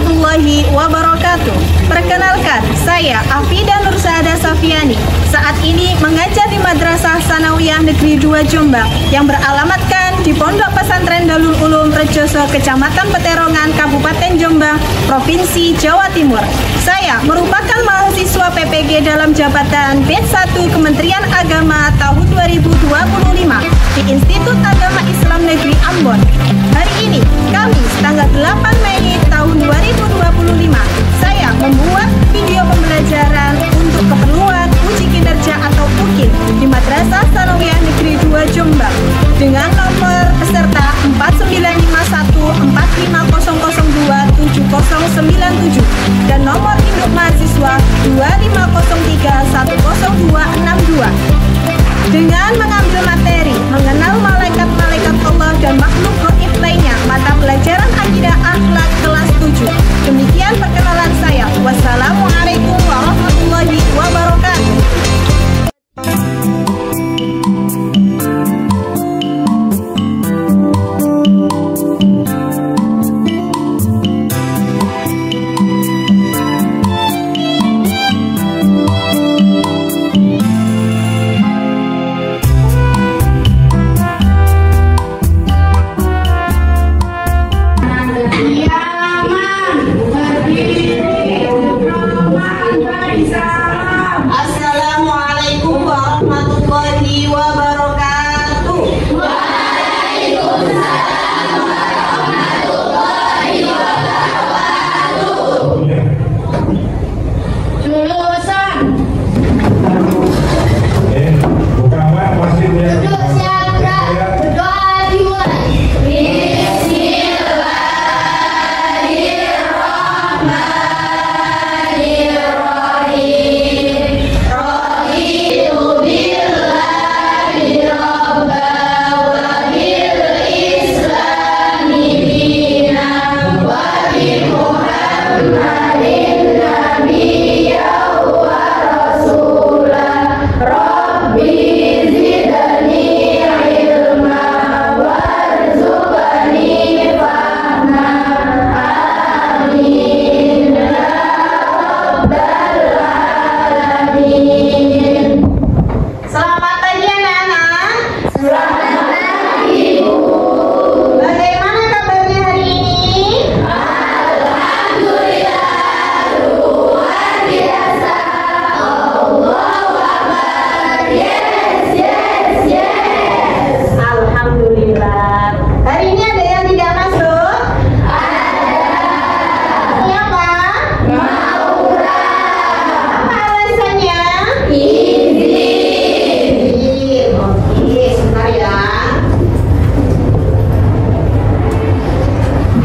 warahmatullahi wabarakatuh. Perkenalkan, saya Afida Nursada Safiani. Saat ini mengajar di Madrasah Sanawiyah Negeri 2 Jombang yang beralamatkan di Pondok Pesantren Darul Ulum Rejoso, Kecamatan Peterongan, Kabupaten Jombang, Provinsi Jawa Timur. Saya merupakan mahasiswa PPG dalam jabatan B1 Kementerian Agama tahun 2025 di Institut Agama Islam Negeri Ambon. Hari ini, Kamis, tanggal 8 Mei tahun 2025, saya membuat video pembelajaran untuk keperluan uji kinerja atau UKIN di Madrasah Sanawiyah Negeri 2 Jombang dengan nomor peserta 495145002797 dan nomor induk mahasiswa 2503100262 dengan mengambil materi mengenal malaikat-malaikat Allah dan makhluk gaib lainnya, mata pelajaran akidah akhlak kelas 7. Demikian perkenalan saya. Wassalamualaikum warahmatullahi wabarakatuh. Assalamualaikum warahmatullahi wabarakatuh. Waalaikumsalam warahmatullahi wabarakatuh. Lulusan. Bukawan masjid ya. Duduk siapa? Berdoa dimulai.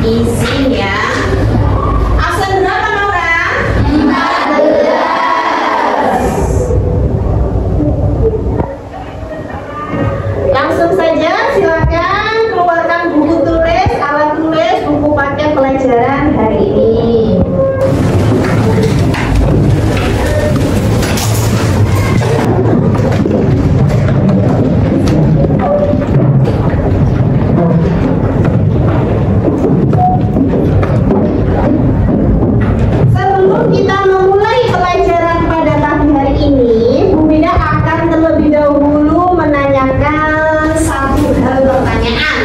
Isinya absen berapa Naura? 14. Langsung saja silakan keluarkan buku tulis, alat tulis, buku paket pelajaran hari ini. Sebelum kita memulai pelajaran pada pagi hari ini, Bu Bida akan terlebih dahulu menanyakan satu hal pertanyaan.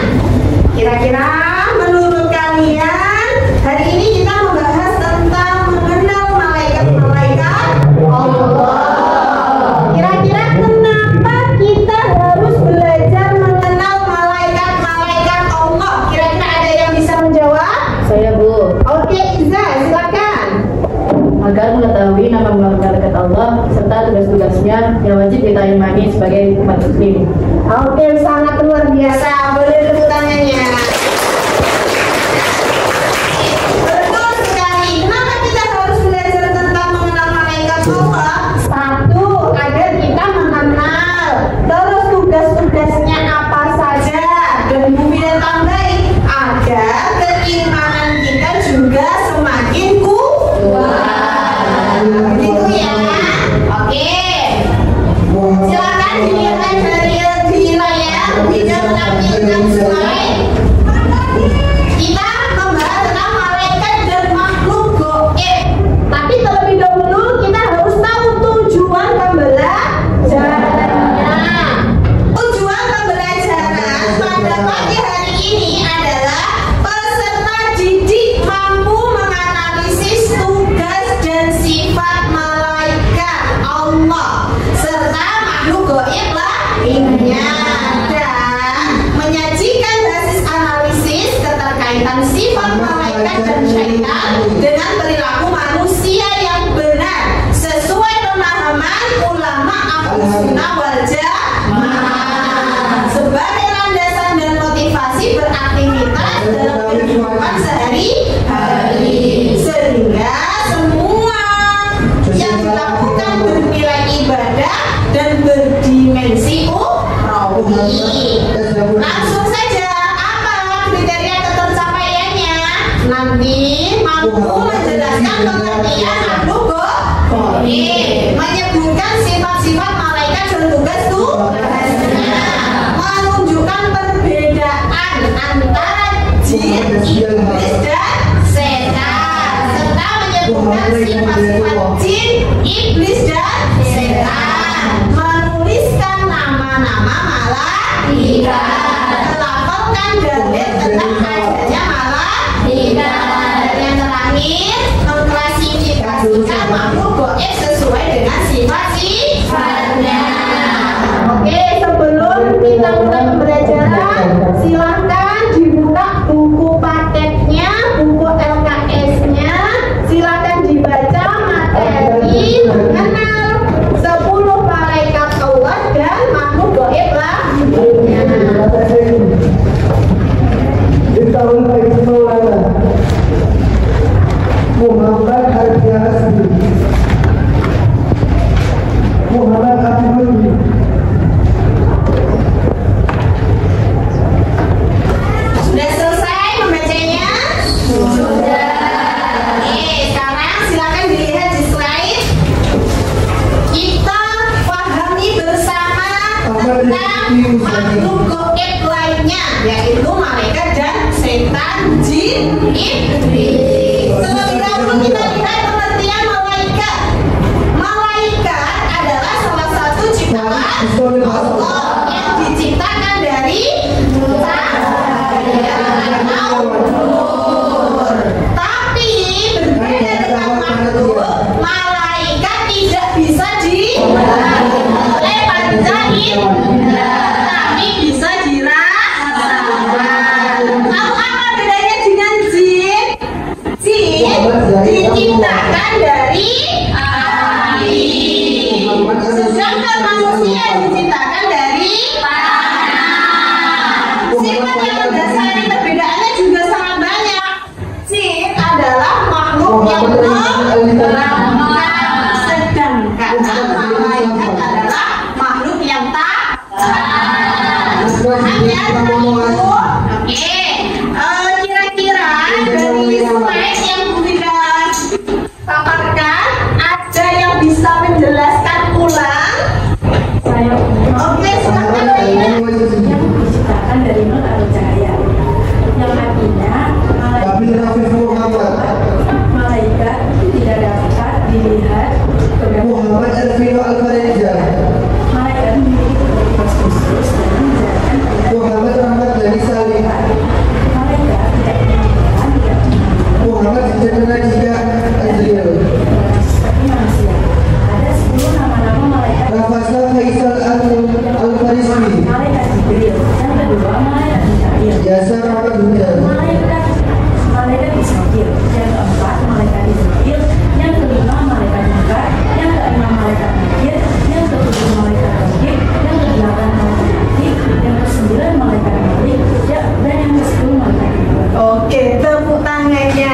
Kira-kira menurut kalian hari ini kita membahas tentang mengenal malaikat-malaikat Allah. Kira-kira kenapa kita harus belajar mengenal malaikat-malaikat Allah? Kira-kira ada yang bisa menjawab? Saya, Bu. Oke, Iza, silakan. Agar mengetahui nama malaikat Allah serta tugas-tugasnya yang wajib kita imani sebagai umat muslim. Oke, sangat luar biasa. Boleh tepuk tangannya. Betul sekali. Kenapa kita harus belajar tentang mengenal malaikat Allah? Satu, agar kita mengenal. Terus tugas-tugasnya apa saja. Dan Bu Bida tambahin, agar keimanan kita juga semakin kuat. Gitu ya. Oke. Silakan dilihat dari layar. Tidak mengambil wal jamaah sebagai landasan dan motivasi beraktivitas dalam kehidupan sehari-hari, sehingga semua yang dilakukan bernilai ibadah dan berdimensi ukhrawi. Langsung saja, apa kriteria ketercapaiannya? Nanti mampu menjelaskan pengertian makhluk gaib, menyebutkan sifat-sifat malaikat dan tugas-tugasnya, menunjukkan perbedaan antara jin, iblis, dan setan, serta menyebutkan sifat-sifat jin, iblis, dan setan, menuliskan nama-nama malaikat, melaporkan dalil tentang adanya malaikat, dan yang terakhir mengklasifikasikan makhluk gaib sesuai dengan sifat-sifatnya. Oke, sebelum kita mulai pembelajaran, silahkan dibuka buku paketnya, buku LKS-nya, silahkan dibaca materi mengenal 10 malaikat Allah dan makhluk gaib lainnya. Muhammad Al-Jasmi, Muhammad Abdul, Sudah selesai membacanya? Sudah. Oke, sekarang silakan dilihat di slide. Kita pahami bersama tentang makhluk gaib lainnya, yaitu malaikat dan setan, jin, iblis. Terlebih dahulu kita lihat pengertian malaikat. Malaikat adalah salah satu ciptaan Allah yang diciptakan dari cahaya atau nur. Tapi berbeda dengan makhluk, malaikat tidak bisa dilihat oleh panca indera, tapi bisa dirasakan. Lalu apa bedanya dengan jin? Jin diciptakan dari api, sedangkan manusia diciptakan dari tanah. Sifat yang mendasari perbedaannya juga sangat banyak. Jin adalah makhluk yang menggerakkan, sedangkan malaikat adalah makhluk yang tak. Paham ya? Oke, kira-kira dari slide yang sudah paparkan, ada yang bisa menjelaskan ulang? Saya Oke, silakan. yang diciptakan dari nur atau cahaya, yang artinya malaikat tidak dapat dilihat Muhammad Al-Fino Al-Farija, malaikat memiliki tugas khusus dan menjalankan perintah. Muhammad Rahmat Dhani Salim, Malaikat tidak menyenangkan, tidak menyenangkan Muhammad Jannadika Azril, seperti manusia. Ada 10 nama-nama malaikat. Rafasa Faisal Al-Farismi, Malaikat Jibril, yang kedua malaikat Mikail, Yasar Rahmat Hujan, malaikat Israfil, yang keempat malaikat Israfil, yang kelima malaikat Munkar, yang keenam malaikat Nakir, yang ketujuh malaikat Raqib, yang kedelapan malaikat Atid, yang kesembilan malaikat Malik, dan yang ke-10 malaikat Ibrahim. Oke, tepuk tangannya.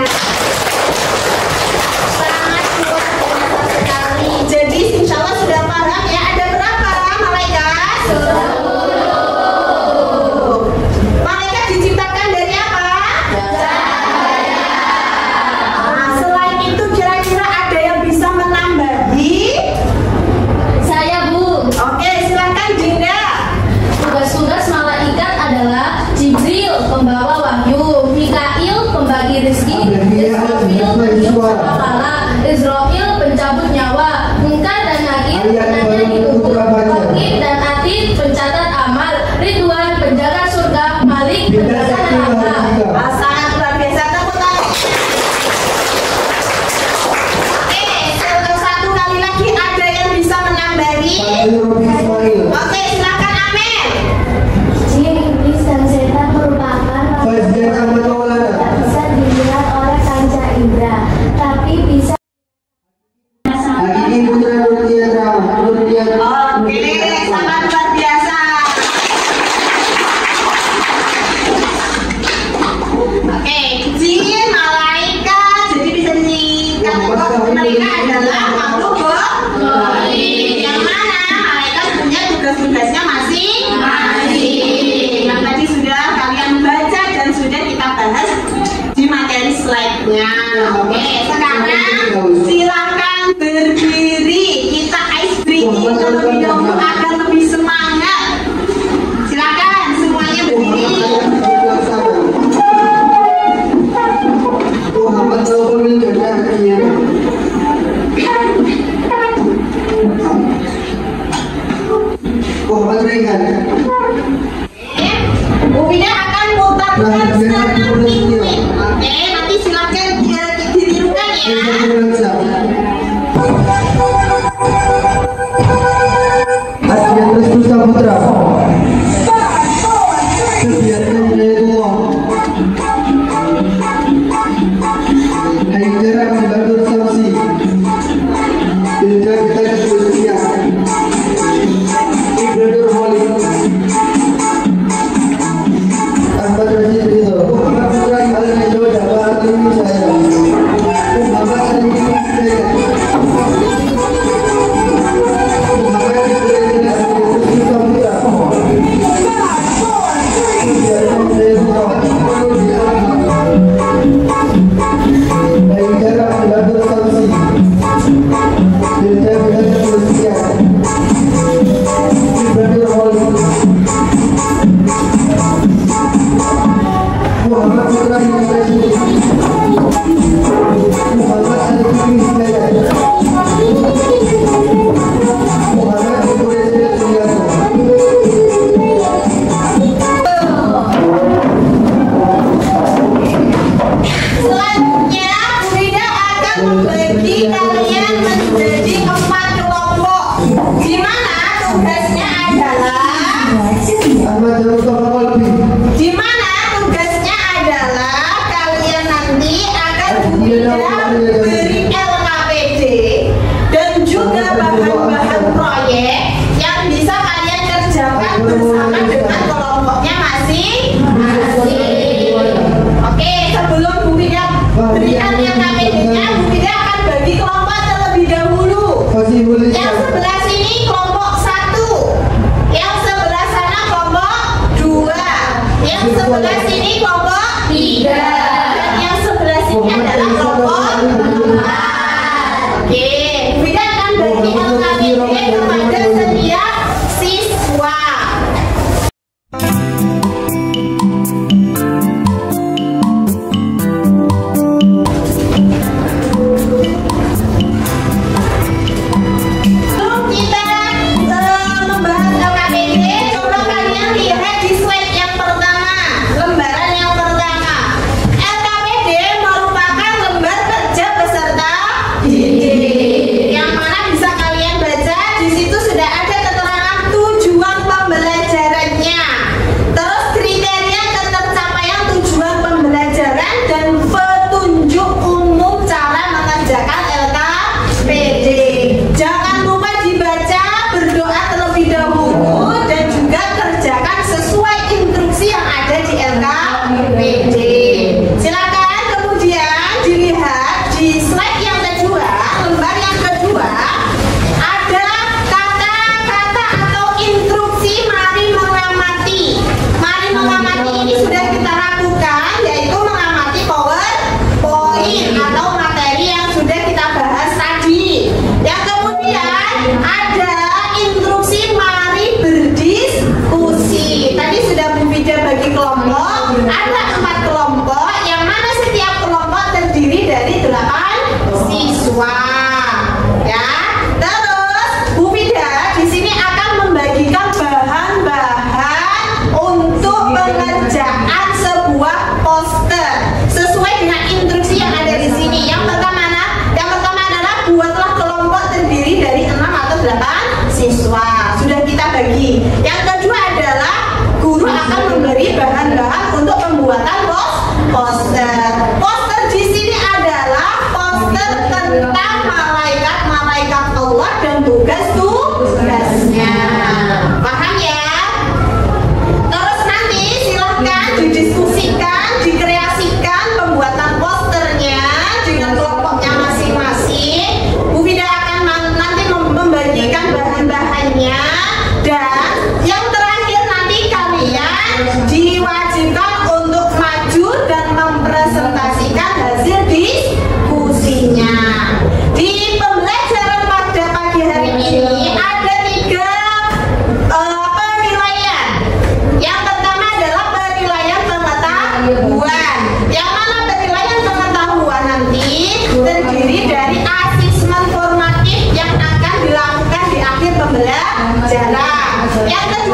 Sangat luar biasa sekali. Jadi insya Allah sudah paham ya, ada berapa malaikat? 10. Oke, sekarang silakan berdiri. Kita ice breaking terlebih dahulu agar lebih semangat. Silakan semuanya berdiri. Bu Vida akan putarkan sekarang liquid. Oke, nanti silakan ditirukan ya. Adrianus Putra Putra. Kebiasaan dari uang. Haidara Badur Samsi. Bilda kita Sulsia. Ibradur Wali. Ahmad Rashid Ridho. Muhammad Putra Al-Najo Dapat Lini Saya. Muhammad Ali Saya. Selanjutnya, Bu Vida akan membagi kalian menjadi 4 kelompok, di mana tugasnya adalah kalian nanti akan Bu Vida beri LKPD dan juga bahan-bahan proyek yang bisa kalian kerjakan bersama dengan kelompoknya masing-masing. Oke, sebelum Bu Vida berikan LKPD-nya, Bu Vida akan bagi kelompok terlebih dahulu. Yang sebelah sini kelompok 1, yang sebelah sana kelompok 2, yang sebelah sini kelompok 3, dan yang sebelah sini adalah kelompok 4. Oke, Bu Vida akan bagi LKPD kepada setiap siswa. Sebelum kita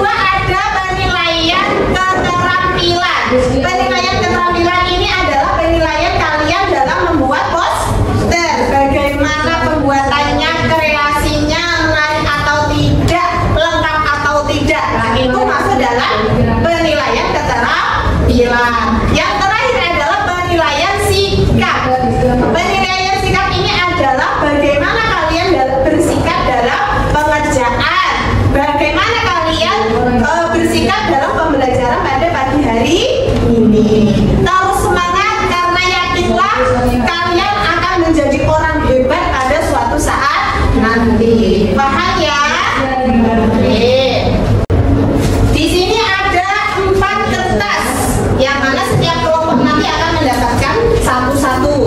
kedua ada penilaian keterampilan. Penilaian keterampilan ini adalah penilaian kalian dalam membuat poster. Bagaimana pembuatannya, kreasinya, menarik atau tidak, lengkap atau tidak. Nah, itu masuk dalam penilaian keterampilan. Yang terakhir adalah penilaian sikap. Penilaian sikap ini adalah bagaimana kalian bersikap dalam pengerjaan, bagaimana kalian bersikap dalam pembelajaran pada pagi hari ini. Terus semangat, karena yakinlah kalian akan menjadi orang hebat pada suatu saat nanti. Paham ya? Oke. Di sini ada 4 kertas, yang mana setiap kelompok nanti akan mendapatkan satu-satu.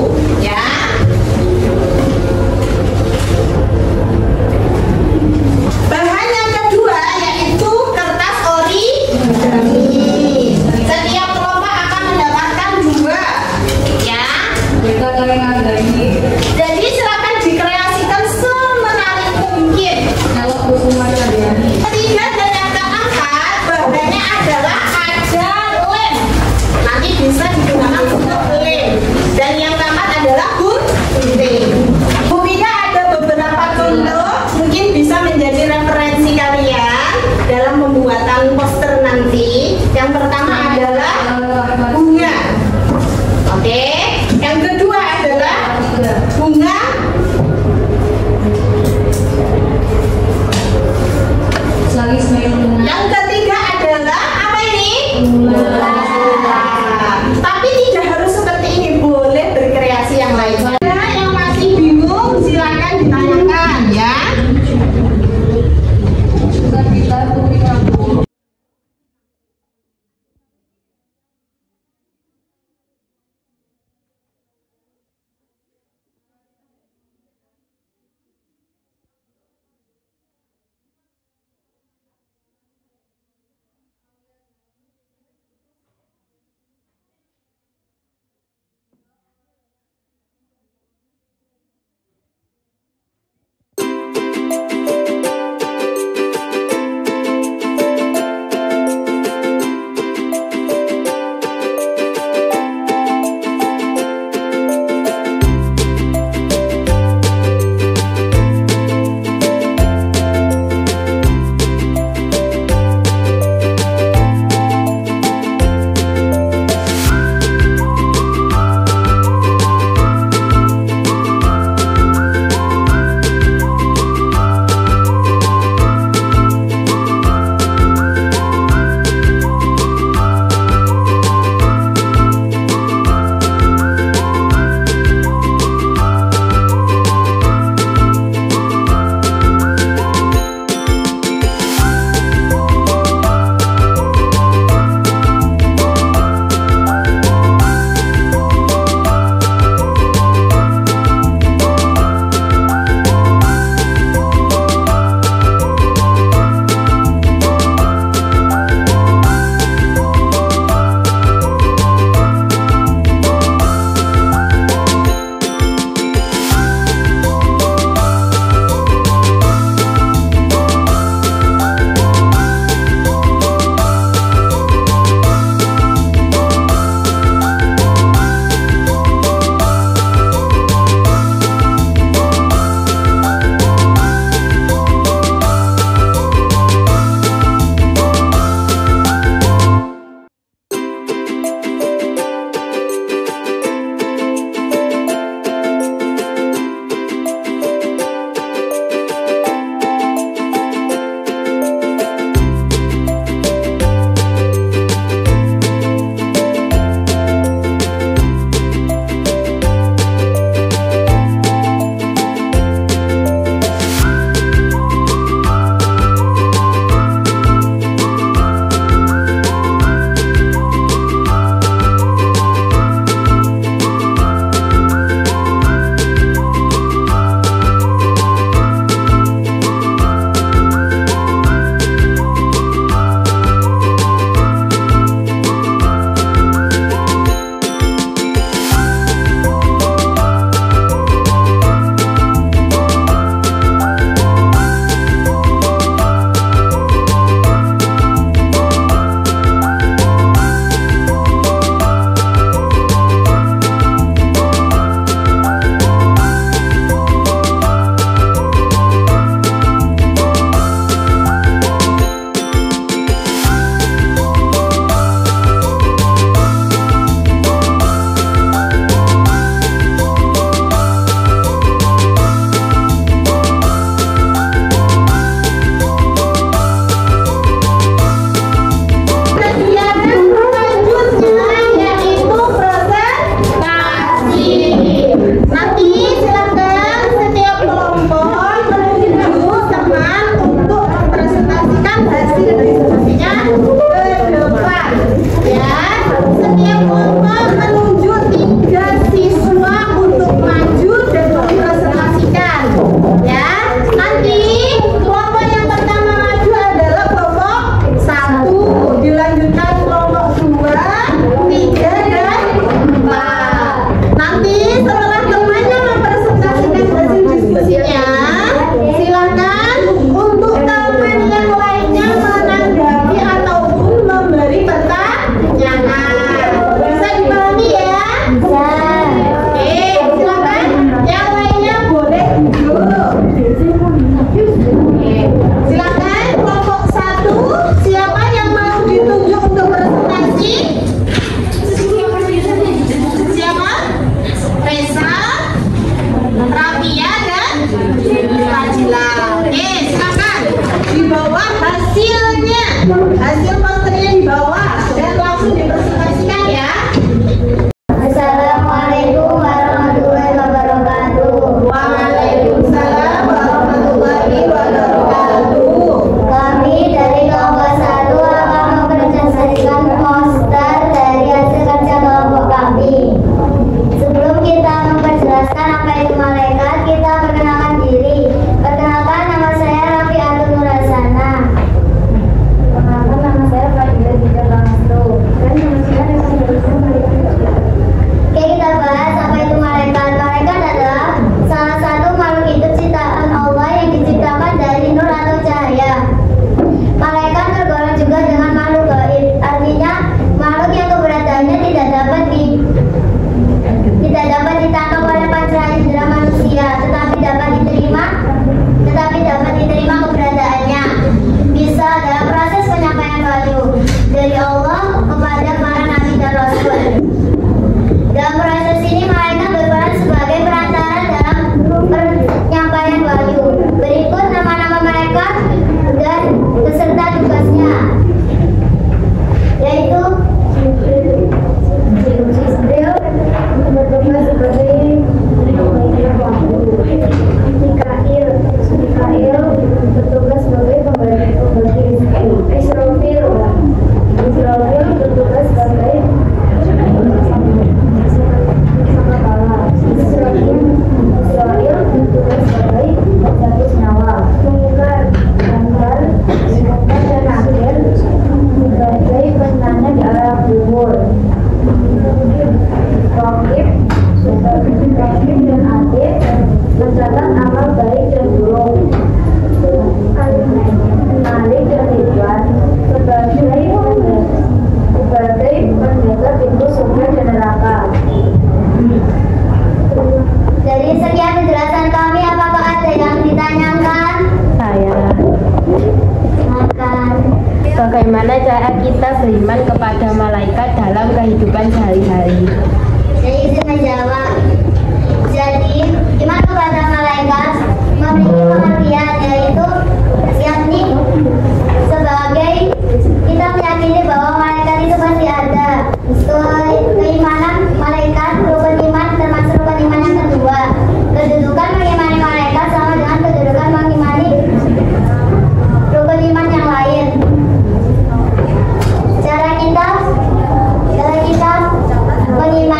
dilanjutkan kelompok 2, 3, dan 4. Nanti setelah temannya mempresentasikan hasil diskusinya, silakan untuk teman yang lainnya menanggapi ataupun memberi pertanyaan. Bisa dipahami ya? Bisa. Oke, silakan. Yang lainnya boleh duduk. Oke, silakan kelompok 1. Siapa yang mau ditunjuk untuk presentasi? Siapa? Reza, Rafia, dan Fajila. Oke, silakan dibawa hasilnya, hasil posternya dibawa dan langsung dipresentasikan ya. Assalamualaikum warahmatullahi wabarakatuh. Waalaikumsalam warahmatullahi wabarakatuh. Kami dari kelompok 1 akan mempresentasikan poster dari hasil kerja kelompok kami. Sebelum kita memperjelaskan apa itu malaikat, kita perkenalkan diri. Perkenalkan, nama saya Rafiatul Nurasana. Perkenalkan, nama saya Fadila Dinda Bangstu. Dan nama saya Oke, kita bahas apa itu malaikat. Malaikat adalah salah satu makhluk hidup ciptaan Allah yang diciptakan dari nur atau cahaya. Malaikat tergolong juga dengan makhluk gaib, artinya makhluk yang keberadaannya tidak dapat ditangkap oleh panca indera manusia, tetapi dapat diterima keberadaannya. Bisa dalam proses penyampaian wahyu dari Allah kepada para nabi dan rasul. Dalam proses ini malaikat berperan sebagai perantara dalam penyampaian wahyu. Berikut nama-nama malaikat dan beserta tugasnya, yaitu Jibril bertugas sebagai Mikail bertugas sebagai pembagi rezeki. Israfil bertugas sebagai Israel bertugas sebagai penghapus nyawa. Mungkar dan Nakir sebagai penanya di alam kubur. Raqib dan Atid mencatat amal baik dan buruk. Malik dan Ridwan sebagai penjaga pintu surga dan neraka. Dari sekian penjelasan kami, apakah ada yang ditanyakan? Saya, Makan. bagaimana cara kita beriman kepada malaikat dalam kehidupan sehari-hari? Saya izin menjawab. Jadi, iman kepada malaikat memiliki pengertian, yaitu yakni sebagai kita meyakini bahwa malaikat itu pasti ada. Keimanan malaikat, rukun iman termasuk rukun iman yang kedua. Kedudukan mengimani malaikat sama dengan kedudukan mengimani rukun iman yang lain. Cara kita mengimani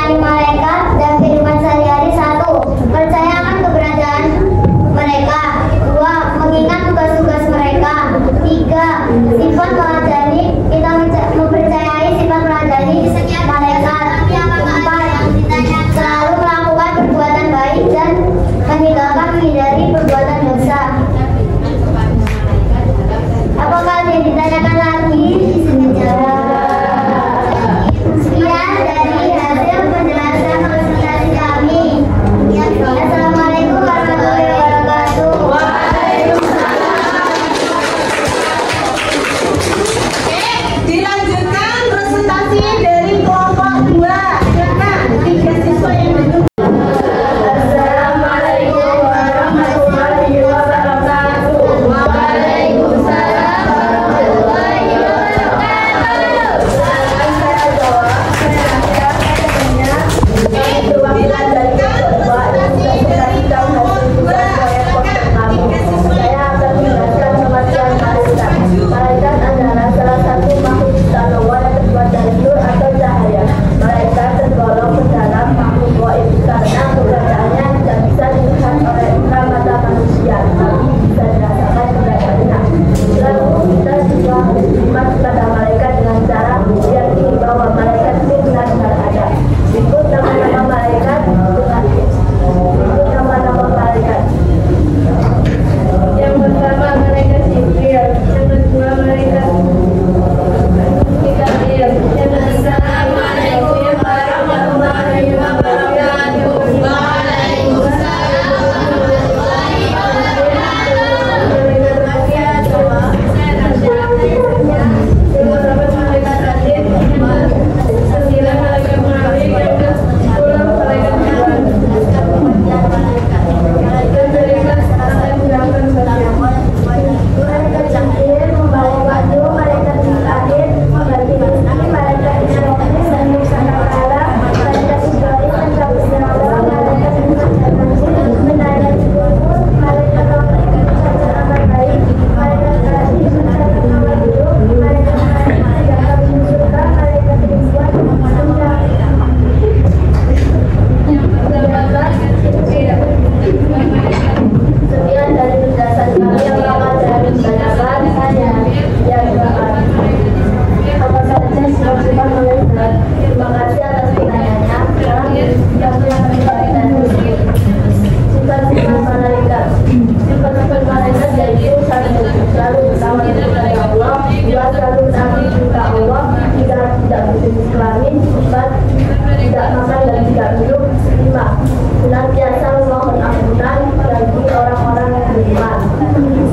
jenis kelamin. 4. Tidak makan dan tidak minum. 5. Senantiasa memohon ampunan bagi orang-orang yang beriman.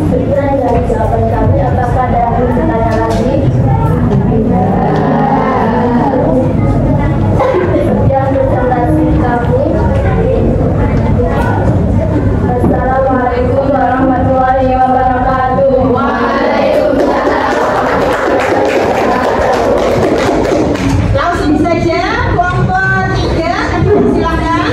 Sekian dari jawaban kami. Apakah ada yang ingin bertanya lagi? Sekian presentasi kami. Assalamualaikum warahmatullahi wabarakatuh. Langsung saja kelompok 3, silakan.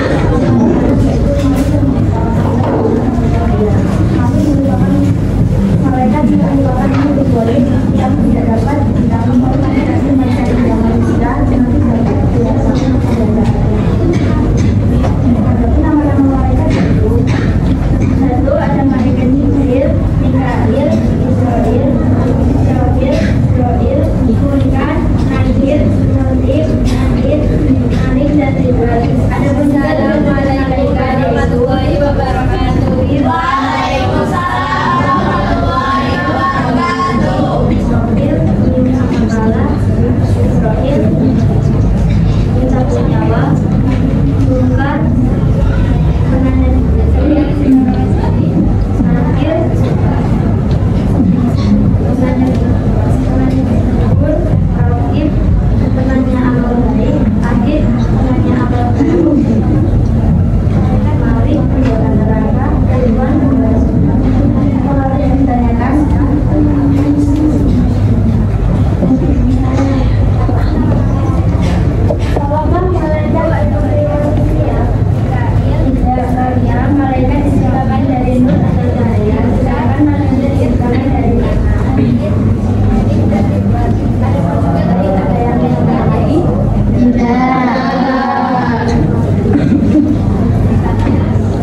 Mereka juga merupakan individu yang tidak dapat dalam organisasi mencari manusia dengan nama-nama mereka itu 1. Ada mereka Jibril, Mikail, Israel, Joel, Furqan, Nadir, Mulib, Nadir, Anik, dan Ridwan. Ada pun Assalamualaikum warahmatullahi wabarakatuh.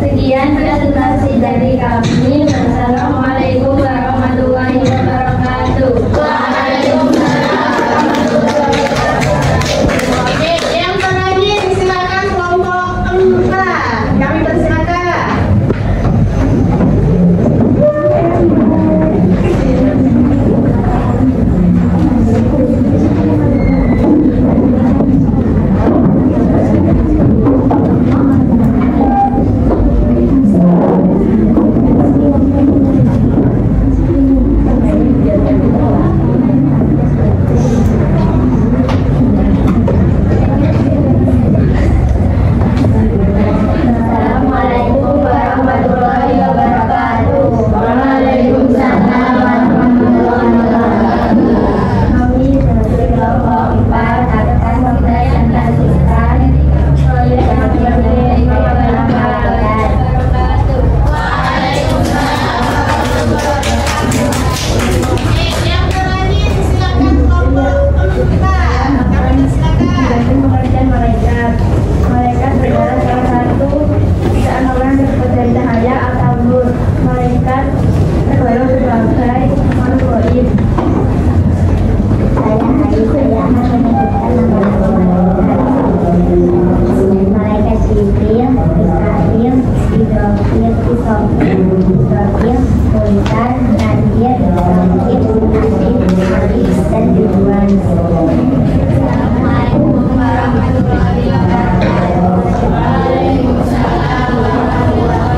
Sekian presentasi dari kami. Wassalamualaikum warahmatullahi wabarakatuh. Yang terakhir silakan kelompok 4. Kami persilakan. Assalamualaikum warahmatullahi wabarakatuh. Waalaikumsalam warahmatullahi wabarakatuh. Kami dari kelompok 4 akan mempresentasikan proyek kami Yang terakhir silakan kelompok 4. Kami persilakan. pengertian malaikat. Malaikat adalah salah satu orang yang terbuat dari cahaya atau nur. Malaikat tergolong sebagai makhluk gaib. Saya akan menyebutkan malaikat Jibril, Mikail, Israfil, Furqan, Nadir, Mulib, Nadir, dan Ridwan. Assalamualaikum warahmatullahi wabarakatuh. Waalaikumsalam warahmatullahi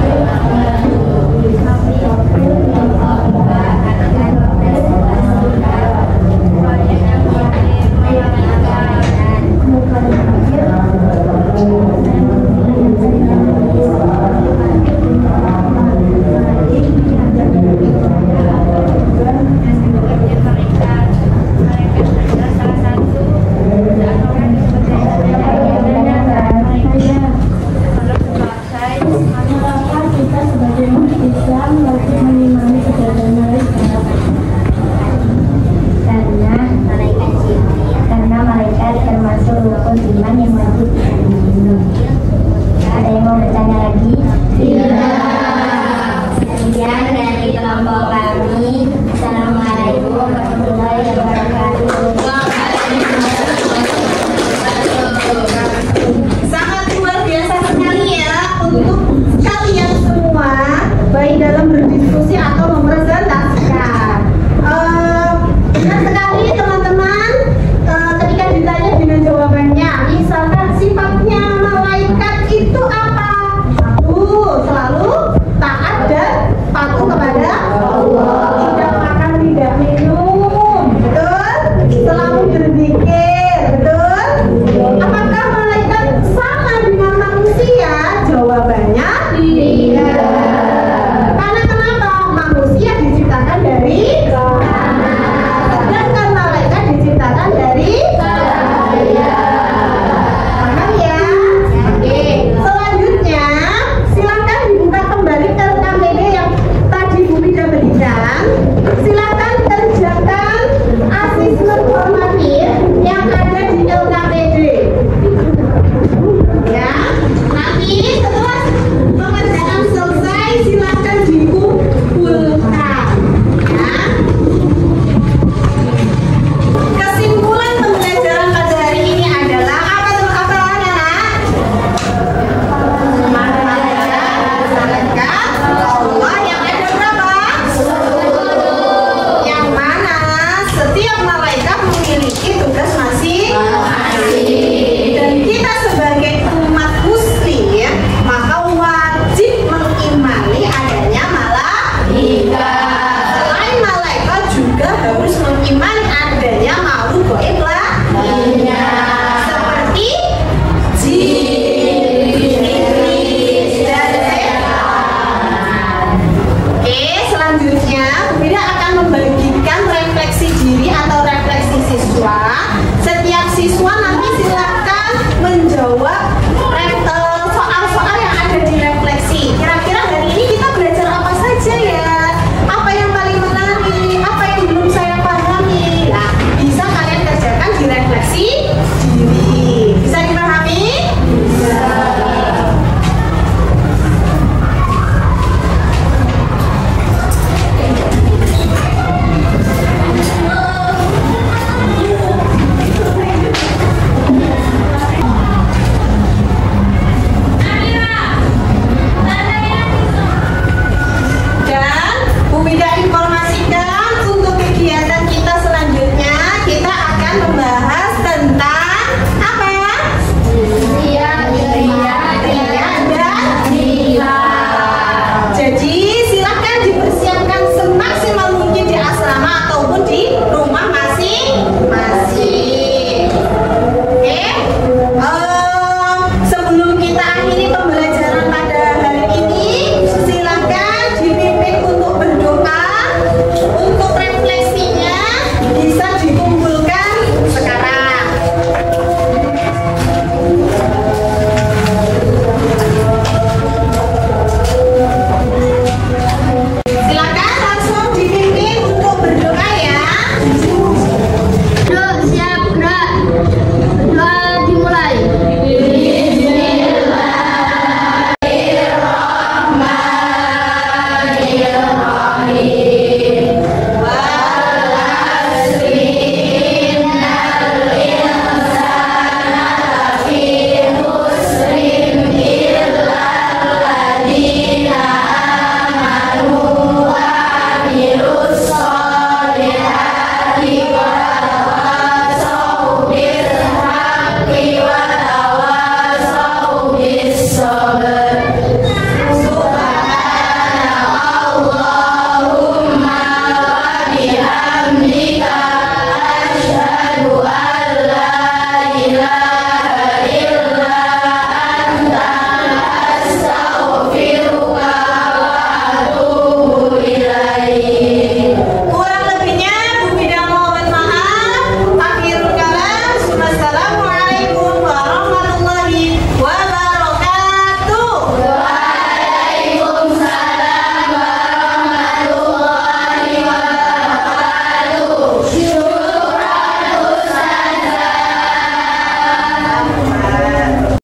sebentar.